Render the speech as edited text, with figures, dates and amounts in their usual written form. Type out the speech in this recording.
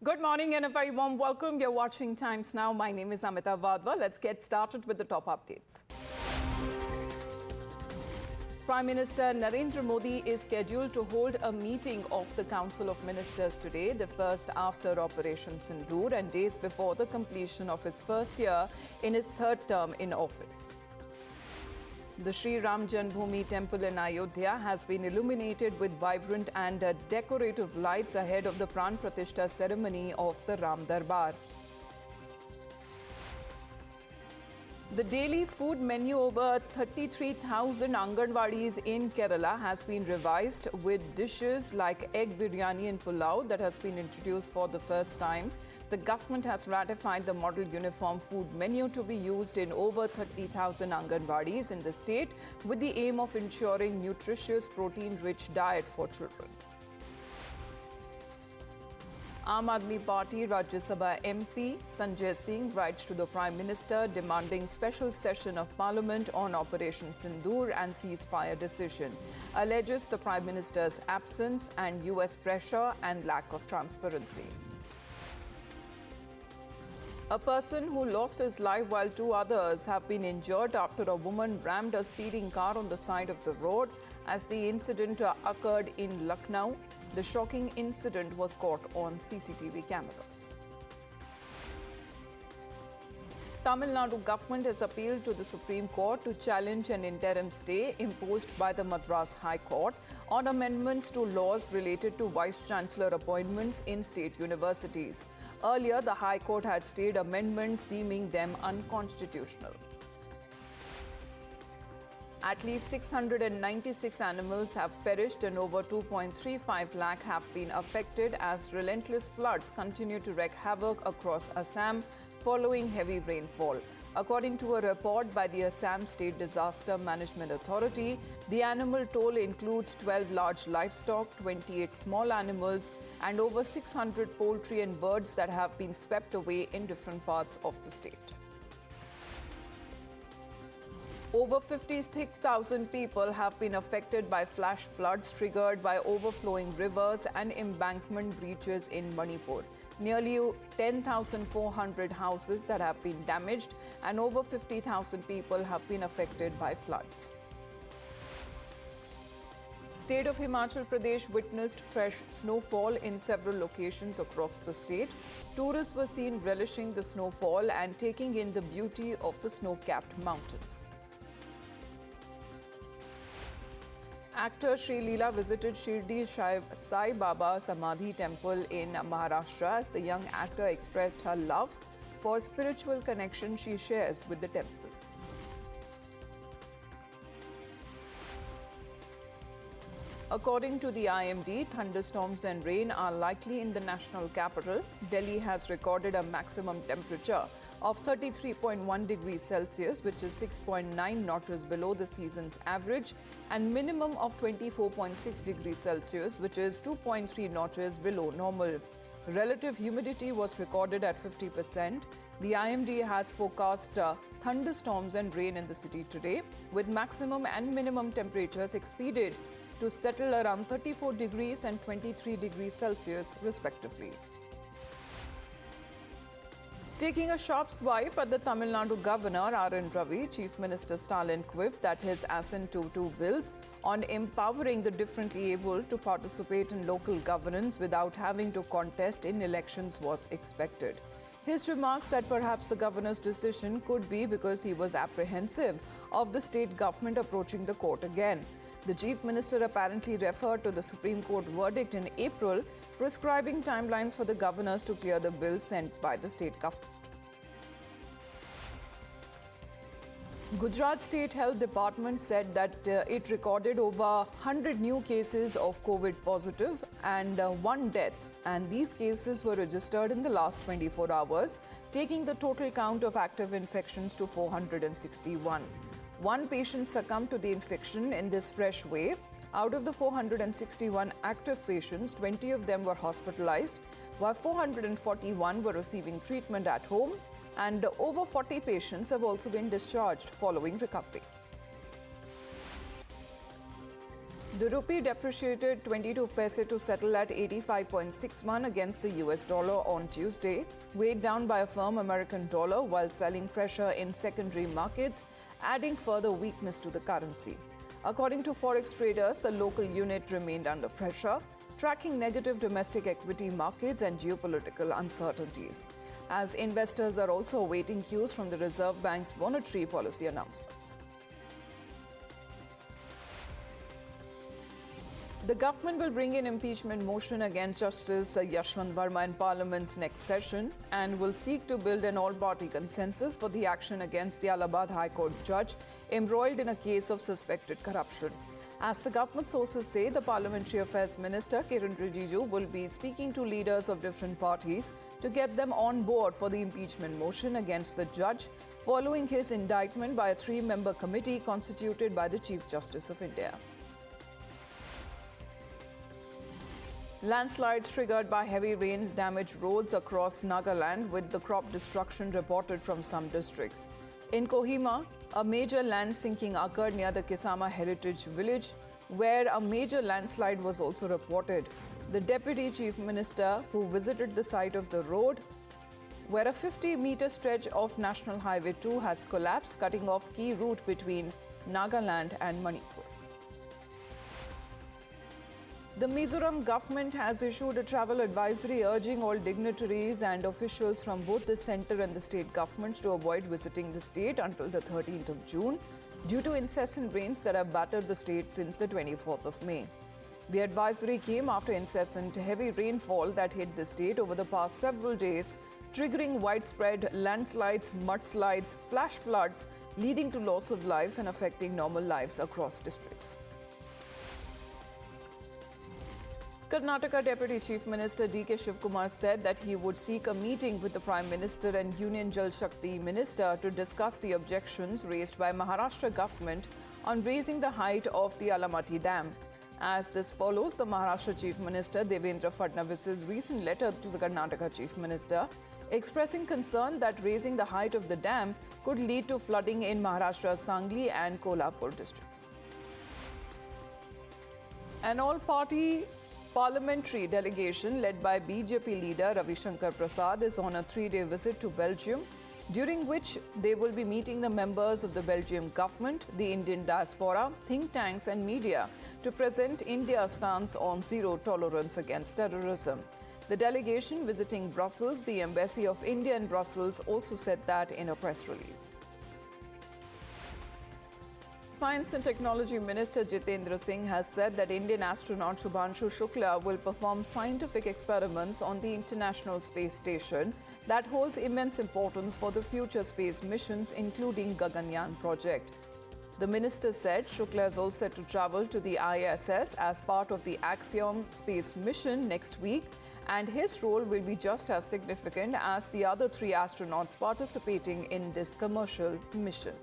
Good morning and a very warm welcome. You're watching Times Now. My name is Amita Vadva. Let's get started with the top updates. Prime Minister Narendra Modi is scheduled to hold a meeting of the Council of Ministers today, the first after Operation Sindoor and days before the completion of his first year in his third term in office. The Sri Ram Janmabhoomi temple in Ayodhya has been illuminated with vibrant and decorative lights ahead of the Pran Pratishtha ceremony of the Ram Darbar. The daily food menu over 33,000 Anganwadis in Kerala has been revised with dishes like egg biryani and pulao that has been introduced for the first time. The government has ratified the model uniform food menu to be used in over 30,000 Anganwadis in the state with the aim of ensuring nutritious, protein-rich diet for children. Aam Aadmi Party Rajya Sabha MP Sanjay Singh writes to the Prime Minister demanding special session of Parliament on Operation Sindoor and ceasefire decision. Alleges the Prime Minister's absence and US pressure and lack of transparency. A person who lost his life while two others have been injured after a woman rammed a speeding car on the side of the road as the incident occurred in Lucknow. The shocking incident was caught on CCTV cameras. Tamil Nadu government has appealed to the Supreme Court to challenge an interim stay imposed by the Madras High Court on amendments to laws related to Vice-Chancellor appointments in state universities. Earlier, the High Court had stayed amendments deeming them unconstitutional. At least 696 animals have perished and over 2.35 lakh have been affected as relentless floods continue to wreak havoc across Assam following heavy rainfall. According to a report by the Assam State Disaster Management Authority, the animal toll includes 12 large livestock, 28 small animals, and over 600 poultry and birds that have been swept away in different parts of the state. Over 56,000 people have been affected by flash floods triggered by overflowing rivers and embankment breaches in Manipur. Nearly 10,400 houses that have been damaged and over 50,000 people have been affected by floods. State of Himachal Pradesh witnessed fresh snowfall in several locations across the state. Tourists were seen relishing the snowfall and taking in the beauty of the snow-capped mountains. Actor Sri Leela visited Shirdi Sai Baba Samadhi temple in Maharashtra as the young actor expressed her love for spiritual connection she shares with the temple. According to the IMD, thunderstorms and rain are likely in the national capital. Delhi has recorded a maximum temperature of 33.1 degrees Celsius, which is 6.9 notches below the season's average, and minimum of 24.6 degrees Celsius, which is 2.3 notches below normal. Relative humidity was recorded at 50%. The IMD has forecast thunderstorms and rain in the city today, with maximum and minimum temperatures expected to settle around 34 degrees and 23 degrees Celsius, respectively. Taking a sharp swipe at the Tamil Nadu Governor R.N. Ravi, Chief Minister Stalin quipped that his Assent 2.2 bills on empowering the differently able to participate in local governance without having to contest in elections was expected. His remarks that perhaps the governor's decision could be because he was apprehensive of the state government approaching the court again. The Chief Minister apparently referred to the Supreme Court verdict in April prescribing timelines for the governors to clear the bills sent by the state government. Gujarat State Health Department said that it recorded over 100 new cases of COVID positive and one death, and these cases were registered in the last 24 hours, taking the total count of active infections to 461. One patient succumbed to the infection in this fresh wave. Out of the 461 active patients, 20 of them were hospitalized, while 441 were receiving treatment at home, and over 40 patients have also been discharged following recovery. The rupee depreciated 22 paise to settle at 85.61 against the US dollar on Tuesday, weighed down by a firm American dollar while selling pressure in secondary markets, adding further weakness to the currency. According to forex traders, the local unit remained under pressure, tracking negative domestic equity markets and geopolitical uncertainties, as investors are also awaiting cues from the Reserve Bank's monetary policy announcements. The government will bring in impeachment motion against Justice Yashwant Verma in Parliament's next session and will seek to build an all-party consensus for the action against the Allahabad High Court judge embroiled in a case of suspected corruption. As the government sources say, the Parliamentary Affairs Minister Kiran Rijiju will be speaking to leaders of different parties to get them on board for the impeachment motion against the judge following his indictment by a three-member committee constituted by the Chief Justice of India. Landslides triggered by heavy rains damaged roads across Nagaland, with the crop destruction reported from some districts. In Kohima, a major land sinking occurred near the Kisama Heritage Village, where a major landslide was also reported. The Deputy Chief Minister, who visited the site of the road, where a 50-meter stretch of National Highway 2 has collapsed, cutting off key route between Nagaland and Manipur. The Mizoram government has issued a travel advisory urging all dignitaries and officials from both the centre and the state governments to avoid visiting the state until the 13th of June due to incessant rains that have battered the state since the 24th of May. The advisory came after incessant heavy rainfall that hit the state over the past several days, triggering widespread landslides, mudslides, flash floods, leading to loss of lives and affecting normal lives across districts. Karnataka Deputy Chief Minister D.K. Shivkumar said that he would seek a meeting with the Prime Minister and Union Jal Shakti Minister to discuss the objections raised by Maharashtra government on raising the height of the Alamati Dam. As this follows the Maharashtra Chief Minister Devendra Fadnavis's recent letter to the Karnataka Chief Minister, expressing concern that raising the height of the dam could lead to flooding in Maharashtra's Sangli and Kolhapur districts. An all-party parliamentary delegation led by BJP leader Ravi Shankar Prasad is on a three-day visit to Belgium, during which they will be meeting the members of the Belgian government, the Indian diaspora, think tanks and media to present India's stance on zero tolerance against terrorism. The delegation visiting Brussels, the Embassy of India in Brussels, also said that in a press release. Science and Technology Minister Jitendra Singh has said that Indian astronaut Shubhanshu Shukla will perform scientific experiments on the International Space Station that holds immense importance for the future space missions, including Gaganyaan project. The minister said Shukla is all set to travel to the ISS as part of the Axiom space mission next week, and his role will be just as significant as the other three astronauts participating in this commercial mission.